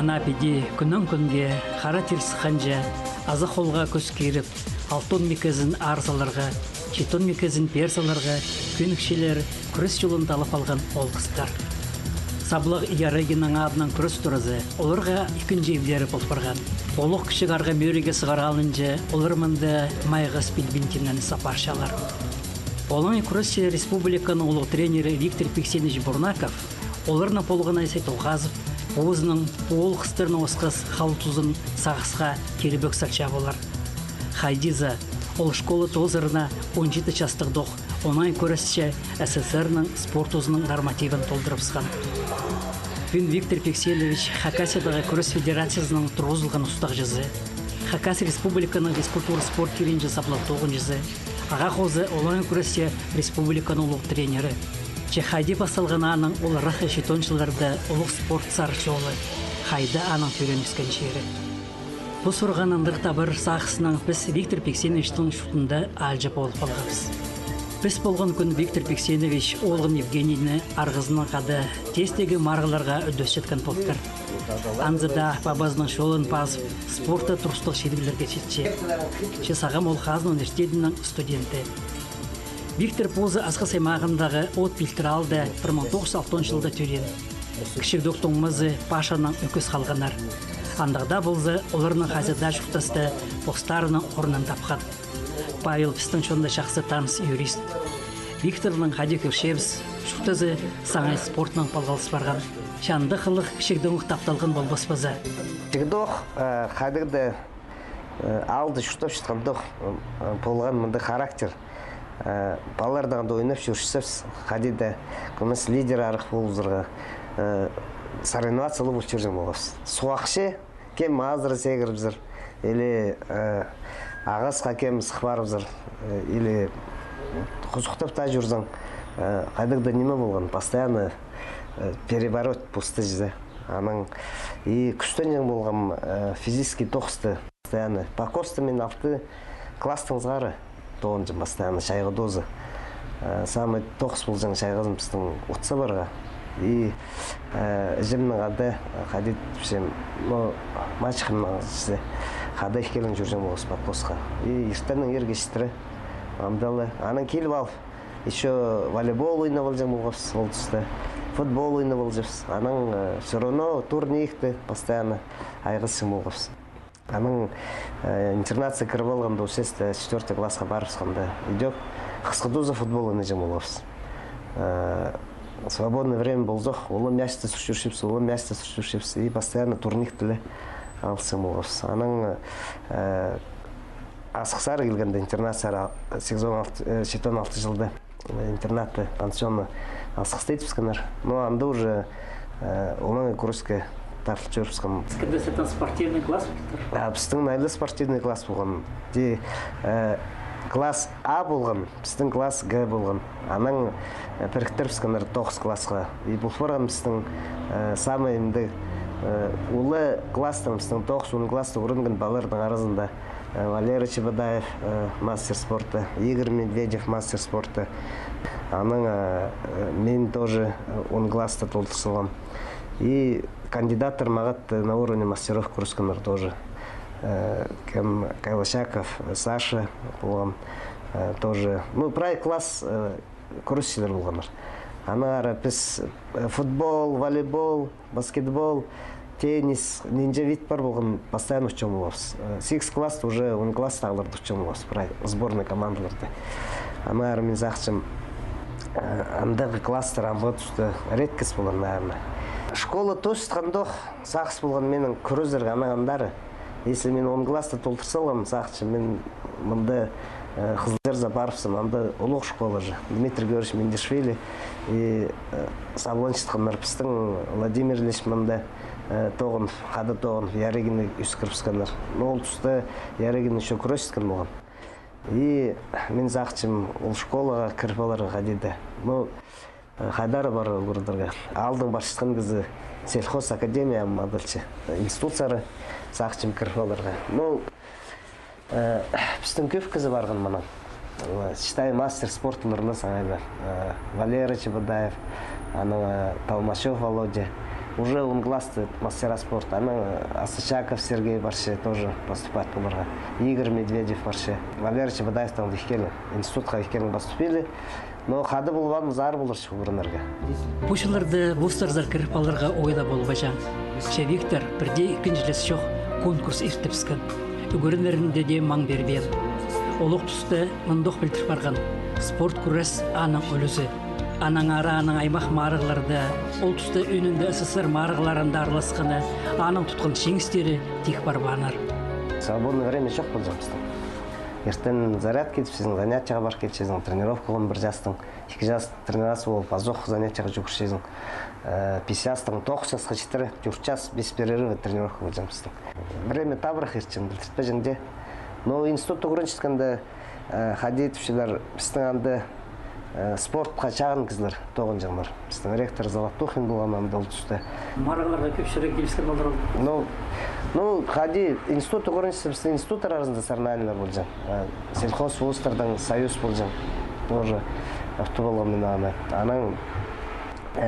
Ана пиди күннен күнге қара терс қанжа, азы қолға көз керіп, 6 тонн мекезін арзаларға, 7 тонн мекезін персаларға, көнікшелер күрес жолын талап алған ол қыстар. Саблық иярегінің адынан күрес тұрызы, оларға икінжі евдері болпырған. Олық кішік арға мөреге сығар алынжы, олар мұнды майғыз білбінтінен сапаршалар. Олың күресші республиканың олық тренері Виктор Пиксенович Бурнаков, оларына полғын айсай толғазып, Оғызының ол қыстырны осқыз қалтузын сағысқа келібек сақша болар. Хайдиза, ол школы тозырына 17 жастық доқ, онай көресші СССР-ның спорт ұзының нормативін толдырыпсқан. Вин Виктор Пикселевич Хакасиядағы күрес федерациясының тұрғызылған ұстақ жүзі, Хакасия республиканың физкультура спорт керен жасаплан тоғын жүзі, аға қозы олай күресші республиканың ұлық тренері. Хайди басылған аның ол рақы жетоншыларды ұлық спорт сары жолы, Хайда аның төрен үскен жері. Бұл сұрғанындық табыр сақысынан біз Виктор Пиксеновичтің шутында алжып олып алғабыз. Біз болған күн Виктор Пиксенович олғын Евгенийні арғызының қады тестегі марғыларға үдіс жеткен болттыр. Анзыда бабазының шолын пазып, спорта тұрыстық шедігілерге жетші. Сағам ол Қазын университетінің студенті. Виктор Позы асқы саймағындағы от білтір алды 1960 жылда түрен. Кішік доқтыңымызы Пашаның өкіз қалғанар. Андағда болзы оларының қазірда жүқтасты бостарының орнын тапқан. Павел Пістің шонда шақсы таныс юрист. Викторның қади көршебіз жүқтазы саңай спортының балғалыс барған. Шанды қылық кішік доңық тапталған болбаспазы. Кішік доқ қадырды алды жүқтап шытқан доқ болған мұнды характер. Балалардан ойнап жүрсіз, қадида көмес лидер арық болызырға соревновациялы бұл жүрген болғыз. Суақшы кем азыры сегіріп зір, или ағасқа кем сықпарып зір, или құзықтап та жүрзің. Қадырда неме болған? Постоянно переворот пусты жүзі. Аның күштен ең болған физический тоқысты. Покосты мен алты кластың зғары. Тоғын жын бастағаны шайғы дозы. Самый тоқыс бұл жын шайғызым біздің ұтса барға. И жымның ады қадет бішем, матч қымның жызы қада екелін жүрген болғыз покосқа. И ертенің ергештірі, амдалы. Анын келіп алып, еще волейбол ойны бол жын болғыз ол тұсты. Футбол ойны бол жыз. Анын все равно турникті постоянно айғызшын болғыз. Аның интернация кіріп алғанда өсесті 4 классқа барысқанда идек. Қысқыдуза футбол ойны жем олғыз. Свободное время бол жоқ. Олы мяшты сүршіпсі, олы мяшты сүршіпсі. И постоянно турник тілі алысым олғыз. Аның асықсары келгенде интернация 16 жылды интернатты, пансионы асықсты етіпскенер. Но анда уже олың күреске тартылып жүріпскен. Сізді сәттен спортивный класс болдыр? Біздің найлы спортивный класс болған. Класс А болған, біздің класс Г болған. Аның біріктіріпскенер 9 классқа. И бұл барған біздің самый емді ұлы класстың, біздің 9 класты ұрынған балардың арасында Валерий Чебадаев мастер спорта, Игорь Медведев мастер спорта. Аның мен тоже 10 класста толтырсылған. И кандидатор мағат на уровне мастеров күрескенер тоже. Кайлашаков, Саша болған тоже. Ну, прай класс күресшілер болғанар. Ана біз футбол, волейбол, баскетбол, теннис, нинджа вид бар болған постоянно учем болғыз. 6 класс уже 10 класс тағыларды учем болғыз, прай сборный командаларды. Ана мен зақчым андағы класстар амға түсті редкіс болған, наверное. Школа тосытқандық сақыс болған менің күрезер ғанағандары. Если мен 10 класста толтырсалам, сақшы, мен мұнда қызылдерза барыпсым, анда ұлық школа жы. Дмитрий Георгиевич Мендишвили и Саблончитқандар пістің Владимир Ильич мұнда тоғын, қады тоғын, Ярегіні үскіріпскандар. Ол тұста Ярегіні еще күресіткен болған. И мен сақшым ол школаға кірпаларға қадеді. Қайдары бар ұрдырға. Алдың башытқан кізі сельхоз академия мадылчы. Институциялары сақчым кірпаларға. Біздің көп кізі барған мұнан. Считай мастер спорта нұрлы саңайлар. Валерий Чебадаев, Толмашев Володя. уже он гласты мастера спорта. Асачаков Сергей барше тоже поступает буларга. Игорь Медведев барше. Валерий Чебадаев там вихкели. Институтқа вихкелін поступили. Но хады болған зар болыр шығырынарға. Пушыларды вустарзар кіріп алырға ойда болбажан. Виктор бірде ikkinchilisi жоқ конкурс иртіпскен. Үгірінлерінде де маң бербен. Олық түсті мұндық білтір барған. Спорт күрес аның өлізі. Аның ара аның аймақ марығларды, ол түсті өнінде СССР марығларында араласқаны, аның тұтқын шеңістері тек бар банар. Свободное время жоқ бұл жұмыстың. Ертен заряд кетіп, сіздің занятияға бар кетшезің, тренировкаға бір жастың, 2 жас тренерасы болып, азоқ занятияға жүгіршезің, 5 жастың, 9 жасқа жетірі, 4 час, 5 перерывы тренировка бұл жұмыстың. Время табырық ертен білтіртпе жінде. Но институтты көрін шеткенде Хадиетовшілер біздің анды спортқа чағын кізлер, тоғын жағынлар. Біздің ректор Золотухин болған анды ол түсті. Марығыларға көпшірек келіскен болдыр ол? Ну, Хади институты көрінші, біздің институттар арасында сарнайынлар бол жан. Сельхоз вуздардан союз бол жан. Тоже авто болған мен аны. Аның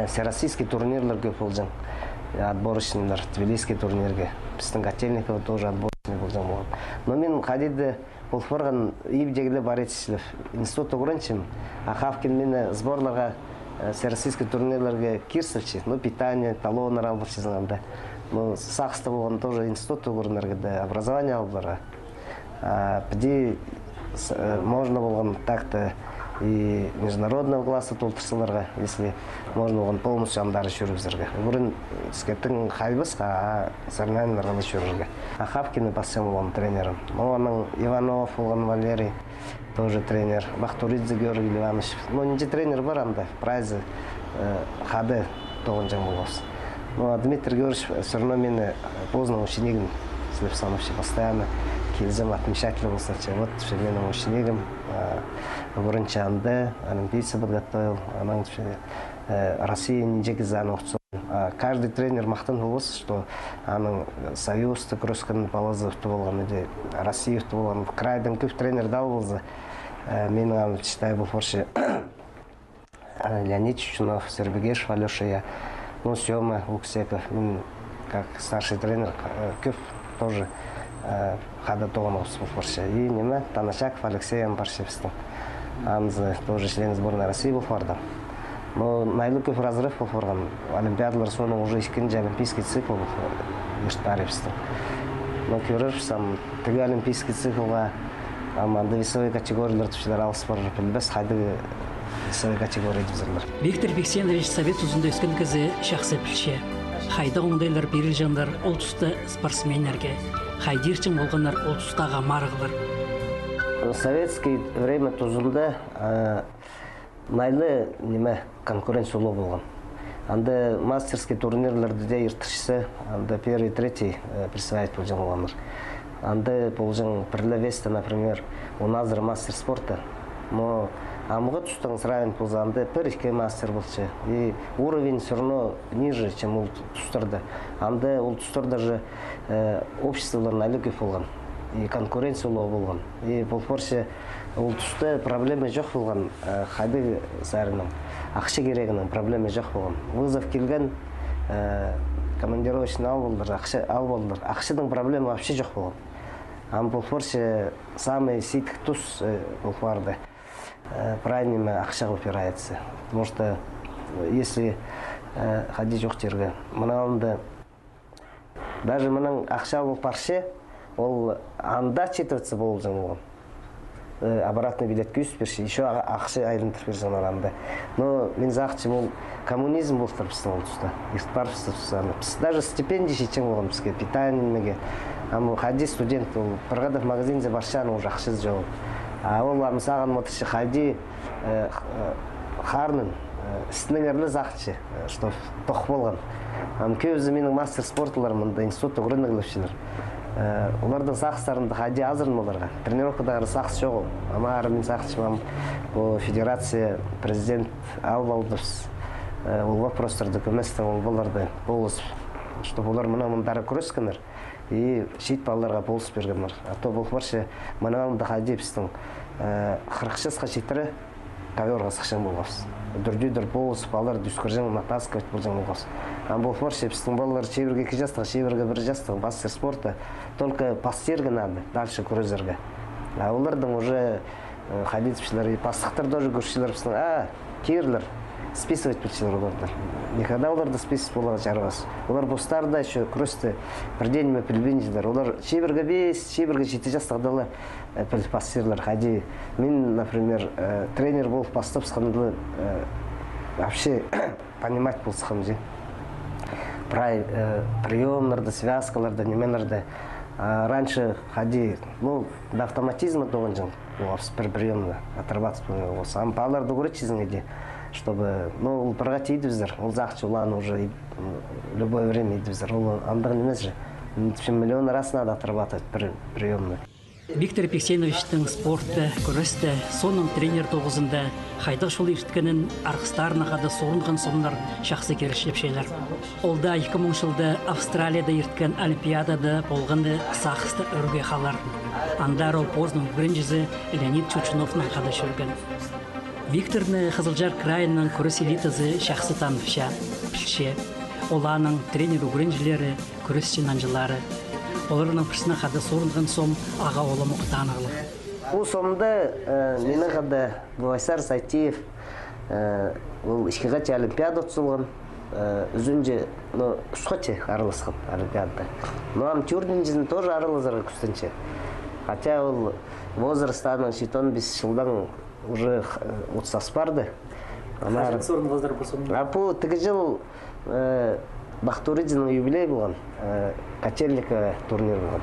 всероссийский турнирлар көп бол жан. Отборочныйлар, Тбилисский турнирге. Біздің Котельникова тоже отборочный бол жан болған. Но мен Хадиді бұл форған ибдегілі бар етішіліп. Институты көріншім. Ахавкин мені сборларға всероссийский турнирларға кирсівші. Ну, питание, талонар албыршызың анда. Ну, сақсты болған тоже институты көрінергеді образование албарға. Піде можно болған так-то и международного класса толтырсыларға, если можно болған полностью амдары жүргізірге. Көрін скептің хайбысқа, сарнайынларға жүргізірге. Ахавкины бассем болған тренером. Оның Иванов болған Валерий, тоже тренер. Бахтуридзе Георгий Иванович. Ну, неше тренер бар анда, прайзы хады тоғын жан болғыз. Ну, Дмитрий Георгиевич все равно мені поздно учеником, слепсан вообще постоянно. Келзем отмечательно болса, вот все менің учеником. Бірінші анды, олимпийцы подготовил, анан Россия нежеки заны ұқтсы. Каждый тренер мақтан болсы, что аның союзды күрескінің балазы ұқты болған, Россия ұқты болған. Крайдың көп тренер дал болсы. Менің аны читай бұл форше Леонид Чучунов, Сербегеш Алеша, я. Ну, Сёма Уксеков, как старший тренер, көп тоже хада тоғын осы бұл форше. И неме Танашаков Алексей Ампаршевстың. Анзы тоже член сборной России был фордом. Но найлыков разрыв был фордом. Олимпиадалар соның уже икенче олимпийский цикл был ештаревстың. Но көрірсам, тігі олимпийский циклға аманды весовой категориялар түшілер алыс бар білбес, хайды весовой категория дезірлер. Виктор Бексенович совет ұзында өскен кезі шақсы білше. Хайда оңдайлар беріл жандар ол тұсты спортсменерге. Хайдерчің болғандар ол тұстаға марығылар. В советский время тузында найлы неме конкуренция улы болған. Анда мастерский турнирларды де ертішісі, анда первый, третий присваивать болжан болғандар. Анда болжан Пірлі Веста, например, у назыр мастер спорта. Но амғы тұстың сравен болса, анда бір-2 мастер болшы. И уровень все равно ниже, чем ол тұстарда. Анда ол тұстарда же обществолар найлы көп болған. И конкуренция улы болған. И бұл форше ол тұста проблема жоқ болған. Хайды сарының, ақшы керегінің проблема жоқ болған. Вызов келген, командировочный ал болдыр. Ақшының проблема вообще жоқ болған. Ам бұл форше самый ситік тұс бұл фарды. Правильно ақшаға упирается. Потому что если ходи жоқ жерге, мұнағында даже мұның ақша бұл парше, ол анда четвертісі болып жаңылған. Обратный билетке үст берші, еще ақшы айлындыр бершін анда. Но мен зақчым ол коммунизм болдыр біздің ол тұста. Иқтарфысты тұстаны. Даже стипендия шечен болған бізге, питаниемеге. Ама хади студент, ол бірғадық магазинзе баршаны ол жақшыз жоқ. Ол амысаған мұтышы хади қарнын істінің әрлі зақчы, что тоқ болған. Көзі менің мастер спортыларым, институтты көрінігіліпшілер. Олардың сақыстарында хади азырын оларға. Тренировкадағыры сақсы жоқ ол. Ама арымен сақшымам, бұл федерация, президент албалдырс. Ол вопростарды көместің ол боларды болысып, что олар мұнамындары көрескенер. И шейт балаларға болыс бергенмір. А то бұл баршы мұнамында хади біздің 46-қа шетірі коверға сықшын болғыз. Дүрдейдір болыс, балалар дүскіржен, натаска болжан болғыз. Бұл форше біздің балалар шеберге 2 жастық, шеберге 1 жастық, мастер спорта. Только пастерге надо, дальше крузерге. А олардың уже ходить пішілер, и пастықтар тоже көршілер пішілер. Кирлер, списывать пішілер оларды. Никогда оларды списывать болған жарғас. Олар бұстарда еще кросты бірденеме пілбенжілер. Олар шеберге 5, шеберге 7 жастық дала пастерлер ходи. Мен, например, тренер болып бастап сқанды вообще понимать бұл сқанды. Приемларды, связкаларды, неменларды. Раньше ходи, ну, до автоматизма должен жыл. Бір приемды отрабатывать болса. Ам баларды көрет чизіңеде, чтобы, ну, бірға тейді біздер. Ол зақчы уланы уже любое время еді біздер. Ол андығын емес же. Миллион раз надо отрабатывать приемны. Виктор Пиксеновичтің спортты, күресті, соның тренер тоғызында қайдақ шол ешіткенін арқыстарына қады сорынған сонлар шақсы керішіліп шейлер. Олда 2000 жылда Австралияда ерткен Олимпиадада болғанды сақысты өрге қалар. Анда рол позның біріншізі Леонид Чучуновның қады шөрген. Викторны Қызылжар крайынан күрес элитазы шақсы танывша, пілше. Оланың тренер үгірінжілері, күресші нанжылары. Оларының пішіне қады сорынған сом аға олы мұқтанығылы. Бұл сомда мені қады Байсар Сайтиев ол ішкеғачы Олимпиада тұсылған. Үзінже үсқачы арылысқан Олимпиадада. Ам тюрнинжінің тоже арылызарға күстінші. Хотя ол возрастаның 15 жылдан уже 30 аспарды. Қажет сорын воздар бұл сомда? Бұл 2 жыл Бақтуридзінің юбилей болған, Котельникова турнир болған.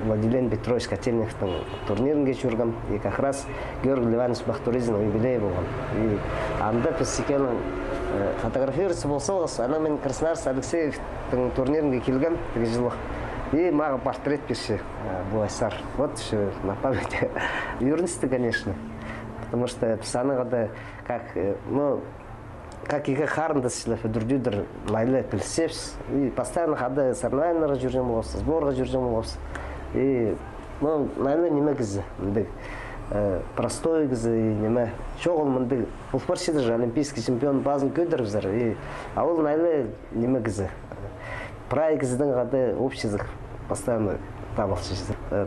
Владилен Петрович Котельниковтың турнирінге жүргім. И как раз Георгий Иванович Бақтуридзінің юбилей болған. И анда песекенің фотографируется болса, ана мен Красноярск Алексеевтің турнирінге келгем 2 жылық. И маған портрет берші Байсар. Вот еще на памяти. Юрнисты, конечно. Потому что писаныға как, ну, как и харындасылы дүрдүдір майлы пілсепс. И постоянно қады соревнованияларға жүрген болғыз, сборға жүрген болғыз. И, ну, майлы неме кізі, простой кізі, неме. Шоғыл мұнды, бұл паршыды же олимпийский чемпион базын көдіріпзір. И, а ол майлы неме кізі. Прай кіздің қады общезік постоянно табылшы.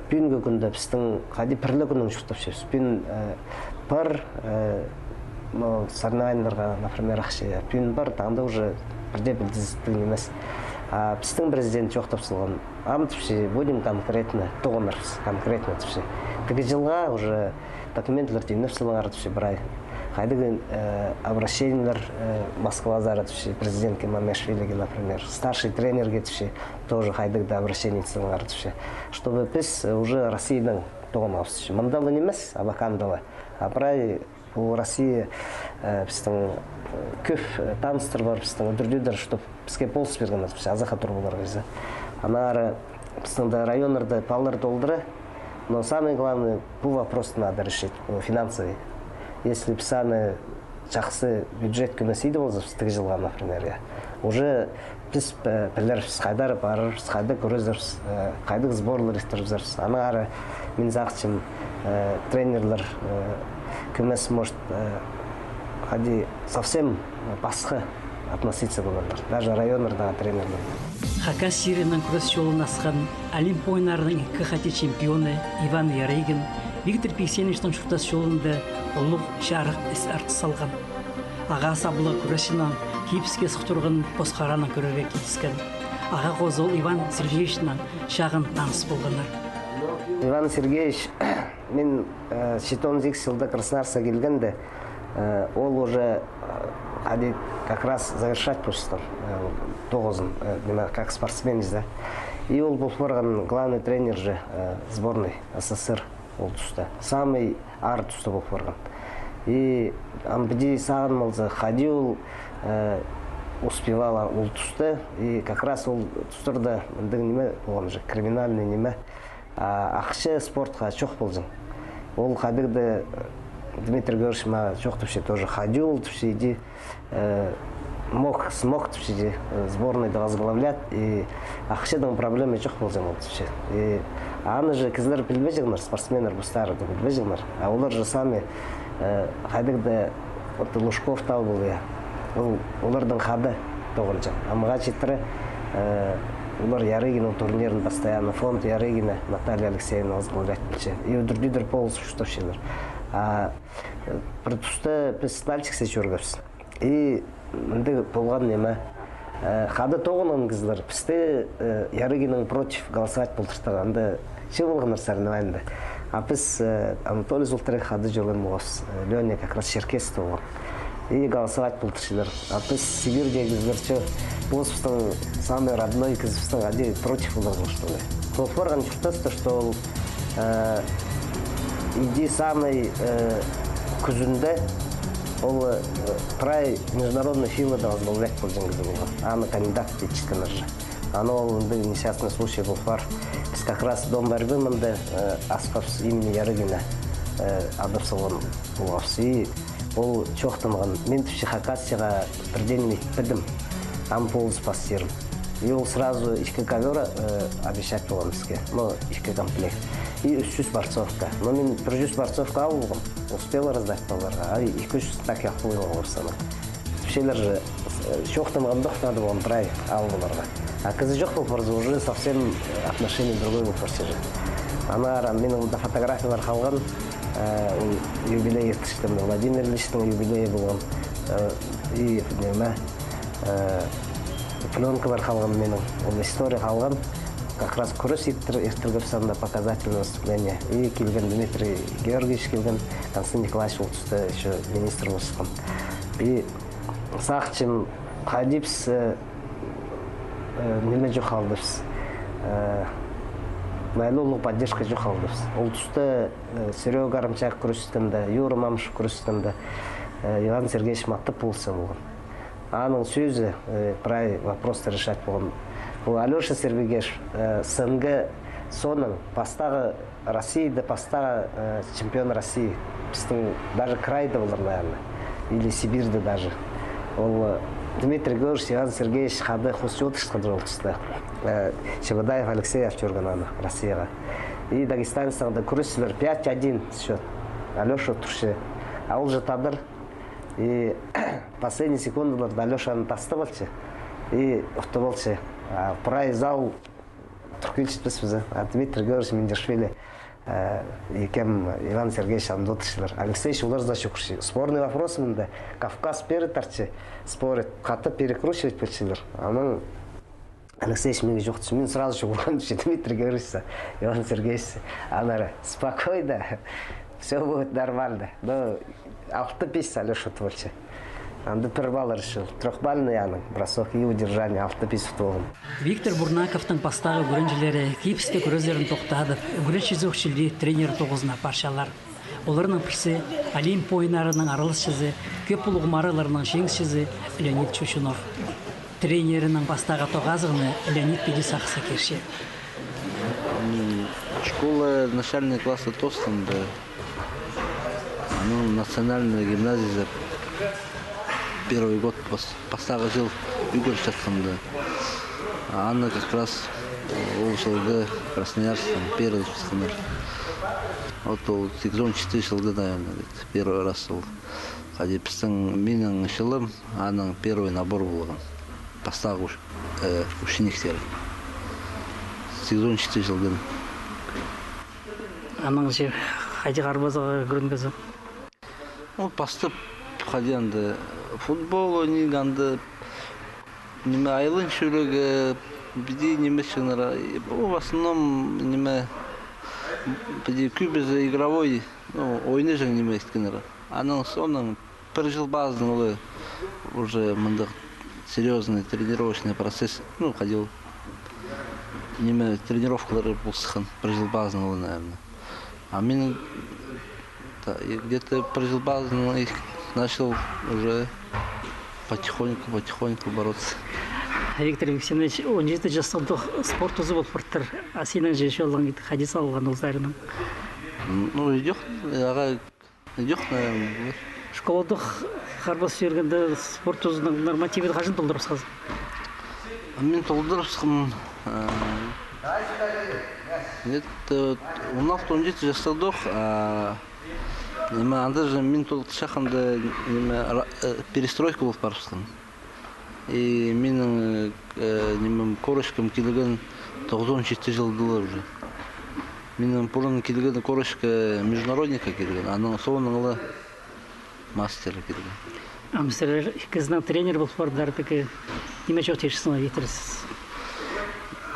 Пүйінгі күнді пістің қады пірлі күнің шықтапшы. Пүйін пар, соревнованияларға, например, ақшы. Пүйін бар, таңда уже бірде білдізістің емес. Пістің президент жоқ тапсылған. Ам түпші, будем конкретно, тоғынырыз, конкретно түпші. 2 жылға уже документлер деймін өпсіліңар түпші бірай. Қайдығын обращениялар Москвазара түпші, президентке Мамешвилиге, например. Старший тренерге түпші, тоже қайдығды обращение түсіліңар түпші. Чтобы біз уже Россияның тоғын аусы түпші. Мандалы немес, абакандалы. А бірай у России біздің көп таныстыр бар, біздің үдірдедір, чтобы бізге болсы берген азақа тұрғылар кезі. Ана біздің районларды, паллар толдыры, но самое главное, бұл вопрос надо решить, финансовый. Если писаны жақсы бюджет көмесейді болса, 2 жылға, например, уже біз пілер қайдар барыр, қайды көрізіріз, қайдық сборлар істірізіріз. Ана ары мен зақчым тренерлер көмес может совсем басқа относиться болғандар, даже районлардағы тренерлер. Хакас Сирияның күрес жолын асқан Олимп ойындарының 2 хати чемпионы Иван Ярыгин Виктор Пиксеновичтің шуқтас жолында ұлық жарық іс арты салған. Аға сабылы күресінен кипске сұқтырған қосқараның көрерге кетіскен. Аға қозыл Иван Сергеевичтің шағын таныс болғандар. Иван Сергеевич, мен 18 жылда Красноярска келгенде, ол уже как раз завершать почтар 9-ын, как спортсмен, да. И ол бұл барған главный тренер же сборной СССР ол тұста. Самый ар тұста бұл барған. И амбіде саған молза ходи ол успевала ол тұста. И как раз ол тұстарда неме болған же, криминальный неме. Ақшы спортқа жоқ болжың. Ол қадырды Дмитрий Георгиевич ма жоқ түпше тоже ходил, түпше иди, смог түпше сборныйды возглавлять, и ақшыдың проблемы жоқ болжың ол түпше. И аны же кізлер білбежіңдер, спортсменер бұстары білбежіңдер. А олар же сами қадырды Лужков тау бұл, олардың қады тоғылжан. Амыға жетірі олар Ярыгина турнирін постоянно, фонд Ярыгина, Наталья Алексеевна возглавляет. И удр-дюдр полностью что шелер. А бір тұста біз стальчик сечергіпсіз. И мынды болған неме. Қады тоғынан кызлар. Бізде Ярыгинаның против голосовать болдыртағанды ше болғандар соревнованияда. А біз Анатолий Золотарев қады жүрген болғыз. Леня как раз Черкесов болған. И голосовать болдыртышылар. А біз Сибирьдегі кызлар че Босовтың самый родной кызовтың әде против болған что ли. Көп барған чұртасы, что иди самый күзінде ол прай международный филы да возглавлять болған кызы болған. Аны кандидат етчіскін ұржы. Аны ол несчастный случай был бар. Біз как раз дом борьбы мында Аспапс имени Ярыгина адапсалған болғапсы. И ол чоқтымған. Мен психокассияға бірден етпедім. Ам полз пассирым. И ол сразу ішкі ковера обещать болған бізге. Ну, ішкі комплект. И 300 борцовка. Но мен 300 борцовка алғым. Успела раздать баларға. А 200 так яқ болған орсана. Пшелер же чоқтымғандық надо болған прай алғыларға. А кызы жоқ бұл парзы уже совсем отношение другой бұл парсежі. Ана менің да фотографиялар қалған. Юбилей ертіштім. Владимир Ильичтің юбилейі болған. И неме пленкалар қалған менің. Ол история қалған. Как раз күрес ертіргіпсанда показательное выступление. И келген Дмитрий Георгиевич келген, Константин Николаевич ол тұста еще министр болсыған. И сақчым қадипс неме жоқ алдырс. Майлолық поддержка жоқ алдырс. Ол тұста Серега Арымчак күрестінде, Юра Мамышев күрестінде, Иван Сергеевич Маттып болса болған. Аның сөзі прай вопросты решать болған. Ол Алеша Сербегеш СНГ соның пастағы Россияда пастағы чемпион России. Біздің даже крайда болар, наверное. Или Сибирьда даже. Ол Дмитрий Георгиевич, Иван Сергеевич қады Хусиотыш қадыр олтысты. Шабадаев Алексей Овчорган аны Россияға. И Дагестанстанда күресілер 5-1 счет. Алеша тұршы. А ол же тадыр. И последние секундаларда Алешаны тасты болчы. И ұқты болчы. Прай зал тұркелшітпіз бізі. Дмитрий Георгиевич Мендершвили. Екем Иван Сергеевич Андотышылар. Алексеевич улар за шукрши. Спорный вопрос мында. Кавказ перед тарчы. Спорит. Қаты перекручивать пөлшілер. Аның Алексеевич менге жоқты. Мен сразу шукурған düşі. Дмитрий Георгиевич, Иван Сергеевич. Анары, спокойно. Все будет нормально. Но 6-5 Алеша творчы. Анды бір бал решил. Трехбальный яның. Бросок и удержание. 6-5 тұлғын. Виктор Бурнаковтың пастағы көрінжілері кейпісті көрөздерін тоқтады. Үгірет жүзіқшілді тренер тоғызына паршалар. Оларының пірсі Олимп ойынарының арылыс жүзі, көп ұлғымарыларының жеңіс жүзі Леонид Чучунов. Тренерінің пастағы тоғазығыны Леонид Педисақсы керші. Школа начальный классы Тостанда. Национальная гимназия. Первый год пастағы жыл үйгер жатқанда. Анна как раз ол жылғы Красноярском первый жатқандар. Вот ол 8-4 жылғы, наверное, первый раз ол. Қаде біздің менің жылым Анның первый набор болған. Пастағы учениктері. 8-4 жылдың. Аның же қайды қарбазыға көрінгізі? Ол пастып қаденді футбол ойнағанды неме айлын шүрегі биди неме шыныра. В основном неме биди күбізі игровой ойны жың неме ескенера. Аның соның бір жыл базын олы уже мындық серьезный тренировочный процесс. Ходил неме тренировкалары болсыған бір жыл базын олы, наверное. А мен где-то бір жыл базын начал уже потихоньку бороться. Виктор Алексеевич, 17 жастық спорт ұзы болып бірттір. Асенің жеші олған кеті хадис алған ұлзарының. Идех, наверное. Школадық қарбас жергенде спорт ұзының нормативі қажын толдырып сазы? Мен толдырып сықым. Это 16-17 жастық, анда же мен толық шақында перестройка болып барып сықым. И менің немем корошкам келген 97 жылдылар уже. Менің бұрын келген корошка международника келген, аның соңыңғы мастера келген. Амсыр кызның тренер болып бардылар, пеке неме жоқ тешісін етерсіз?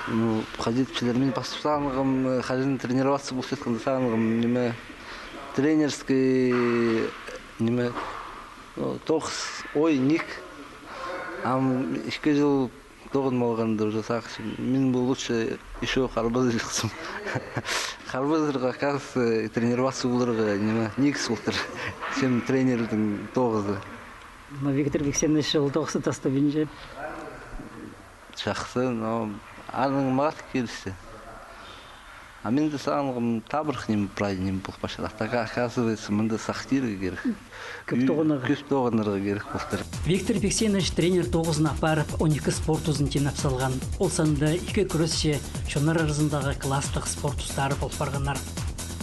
Ну, ходить мен постоянно ходил тренироваться, был все-таки сам неме тренерский неме тохс ой ник ам ішкі жыл тоғын малғанда уже сақшы. Мен бұл лучше еще харбаз жылсым. Харбазырға қасы тренироваться болырға неме никс болтыр. Чем тренердің тоғызы. Но Виктор Бексенович ол тоғысы таста бенже. Жақсы, но аның мағат келісті. А мен де сағанғым табырық нем правильно бұл башырақ. Таға оказывается, мында сақтиры керек. Көп тоғынырға керек болтыр. Виктор Бексенович тренер тоғызына апарып 12 спорт ұзын тенап салған. Ол санда 2 күресші шонар арызындағы класстық спорт ұстары болып барғанар.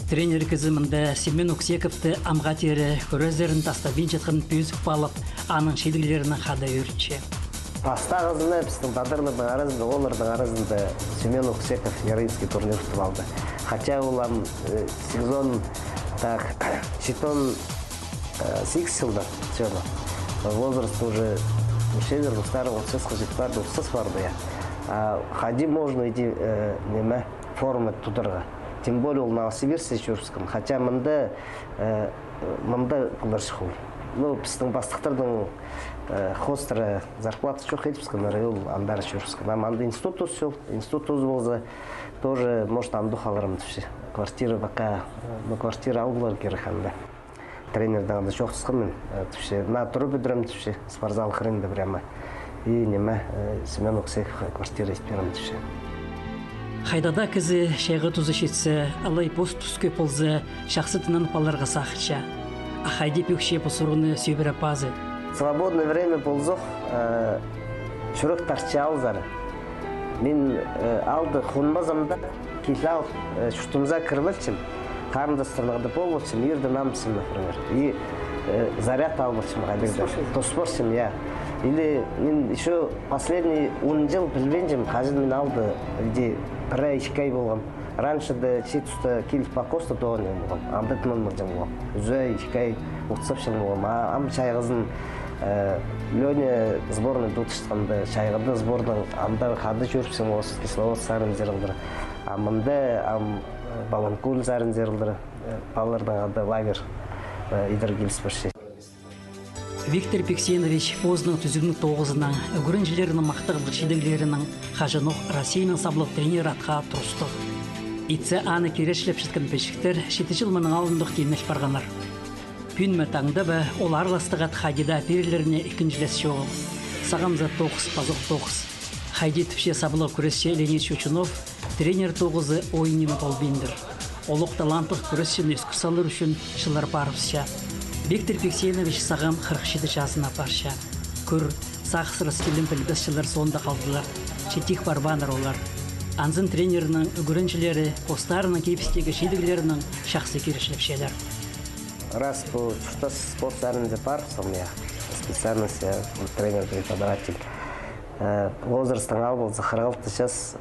Тренер кізімінде Семен Уксековты амға тері көрөздерін тастабен жетқын пөзік балып, аның шедігілерінің қада өртші. Астағызында біздің батырлардың арасында, олардың арасында Семен Уксеков Яринский турнир ұтып алды. Хотя олам сезон так читон 6 жылда чего. Возраст уже шедер старого цеска жетпарды, ұқсас барды я. Ходи можно идти неме формы тудырға. Тем более ол Новосибирске жүрскім. Хотя мында қылдар шығыл. Ну, біздің бастықтардың хостері зарплаты жоқ едіпскі, ол андары жүрскім. Анда институт өсіл, институт өз болза, тоже, может, анду қаларым түші. Квартира бақа, квартира алғылар керек анда. Тренердің анда жоқ тұсқымен түші. На тұры бүдірім түші, спортзал қырынды прямо. И неме Семен Уксеков квартира исперім түші. Хайдада кізі шайғы тұзы шетсі, алай пост түске ползы, шақсы тынан паларға сақытша. А хайди пөкше посуруны сүйбір апазы. Свободное время ползох, шүрік тарчы алзары. Мен алды хунмазамда кейтлал шүртімза кірвілчім, қарындастырнығды болватчым, ерді намысым, например. И заряд алватчым, тоспорчым, я. Или мен еще последний 10 жыл білбенжім, қазір мен алды, где пірі ішкай болғам. Раньше да читуста келіп бақоста тоғын ем болғам, анда тынан мұржам болғам. Үзі ішкай ұтсапшым болғам. Ам шайғызын Леня сборный дутышқанды, шайғыды сборның анда қады жүріпсің осы Кисловод сарын зерілдірі. Амында Баланкул сарын зерілдірі, балалардың ада лагер идір келіс бірші. Виктор Бексенович Поздың түзігінің тоғызынан өгірінжілерінің мақтығылық шедігілерінің қажынық Россияның саблық тренер атқа тұрыстық. Итсе аны керешлеп шытқан пешіктер шеті жылмының алындық дейінеш барғанар. Пүнмі таңда бі ол арластығат Хадида перелеріне екіншілес жоғыл. Сағамза 9, пазық 9. Хайди түпше сабылық күресші Леонид Шучунов тренер тоғызы ойынымы болбендір. Олық таланттық күресшін өскі салыр үшін шылар барыпсша. Виктор Бексенович сағам 47 жасына парша. Күр, сақсырыс келім білбесшілер сонда қалдылар. Шетих барбаныр олар. Анзын тренерінің үгіріншілері, постарының кейпістегі шедігілерінің шақсы керешіліпшелер. Раз по спорт сарынзе парпсам я, специальность я тренер-преподаватель. Возрастың албыл захаралты сейчас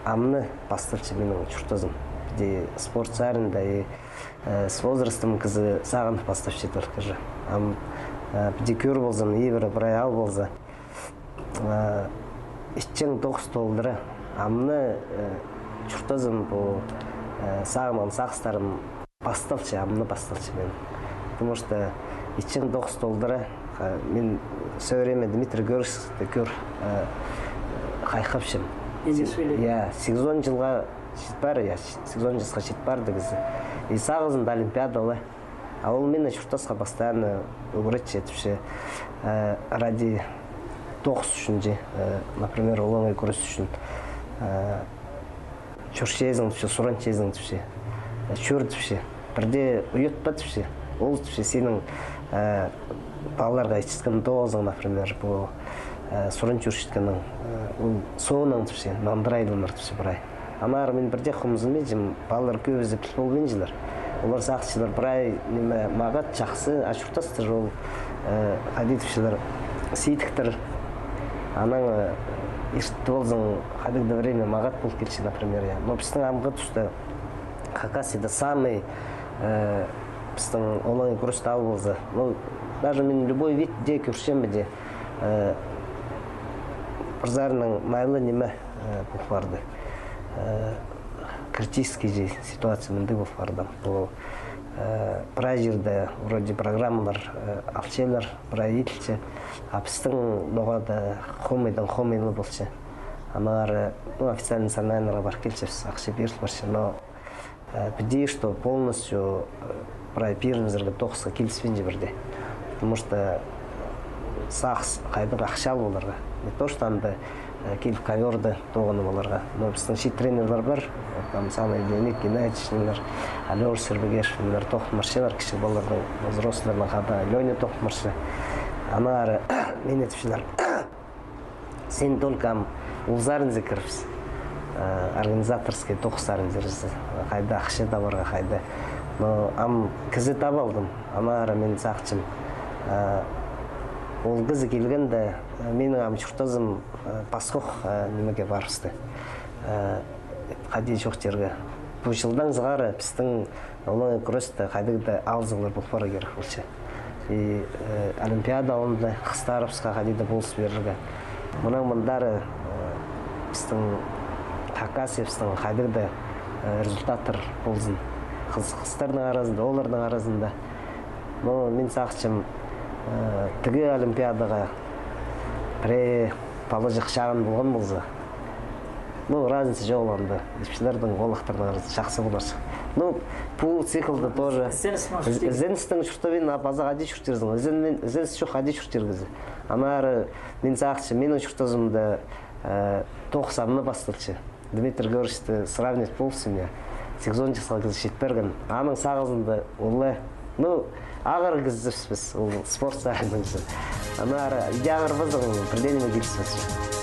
амны поставьте менің чуртазым. Где спорт сарында и с возрастом кызы сағын поставьте только же. Педикюр болзам, ивер, брайал болза. Ищен 9 толдыры. Амны чуртазым по сағыман сақстарым поставьте, амны поставьте мен. Потому что ищен 9 толдыры. Мен все время Дмитрий Георгиевский көр қайқапшым. Я 8 жылға жетпар, я 8 жылға жетпар дегізі. И сағызында олимпиадалы. А ол мені шұртасқа постоянно үгірет жетіпші. Ради 9 үшін же, например, олыңай көріс үшін. Чөршезің түші, сұран чезің түші. Чөр түші. Бірде ұйет ба түші. Ол түші сенің балаларға ешіткінің тоғызың, например, бұл сұрын жүршіткінің соғының түші, нандырайлыныр түші бірай. Анар мен бірде құмызым жем, балалар көбізі піл болбен жылар. Олар сақшылар бірай мағат жақсы, ашыртастыр ол қадетівшілер сейтіктір. Аның ешті болзың қадыгды время мағат бұл келші, например. Но біздің амғы тұсты Хакасияда самый біздің олың күрісті ал болзы. Даже мен любой вид де көрсем бі де бірзарының майлы неме бұл барды. Критический же ситуация мынды бұл барды. Бұл бір жерде вроде программалар алчелер, правительше, а біздің доғада хомейлы болшы. Анар официальный национальный бар келчепс, ақшы беріл баршы. Но бідей, что полностью пирімізерге тоқысқа келіспенде бірде. Потому что сақс қайдың ақшал оларға. Не то, что анда келіп коверді тоғыны оларға. Но біздің шет тренерлер бар. Мысалы, Леонид Геннадьевичнер, Алёш Сербегешевнер, тоқымыршылар, кіші балардың взросларының қада, Леня тоқымыршы. Ана ары мен етіпшілер. Сен только ұлзарын зекіріпсіз. Организаторский тоқыстарын зерізді. Қайда ақшы да барға қайда. Но кізі таб алдым. Ана ары мен сақчым. Ол кізі келгенде менің чұртазым пасқоқ немеге барысты. Қадей жоқ жерге. Бұл жылдан зғары біздің олың күресті қадейді алзылар бұл бара керек болшы. Олимпиада олында қыстарыпсқа қадейді болыс берірге. Мұның мұндары біздің Хакасиевстің қадейді результаттар болсын. Қыстардың арасында, олардың арасында. Мен сақшым тігі Олимпиадаға бірі положық шағын болған болса. Разница жоқ оланда. Ешпілердің олықтардың арасы жақсы боларсы. Бұл циклды тоже. Зеністің шұртовен апаза ғади шұртерзің. Зенісі жоқ ғади шұртергізі. Анары мен сақшы, менің шұртозымды тоқсамына бастылшы. Дмитрий Георгиевичті сравнить болсын я. 8 жасқа кізі шетперген. Аның сағызында олы. Ағыр кізіпсіз, спорт сағызыңызы. Анары идеағыр бізің бірденеме келісіпсіз.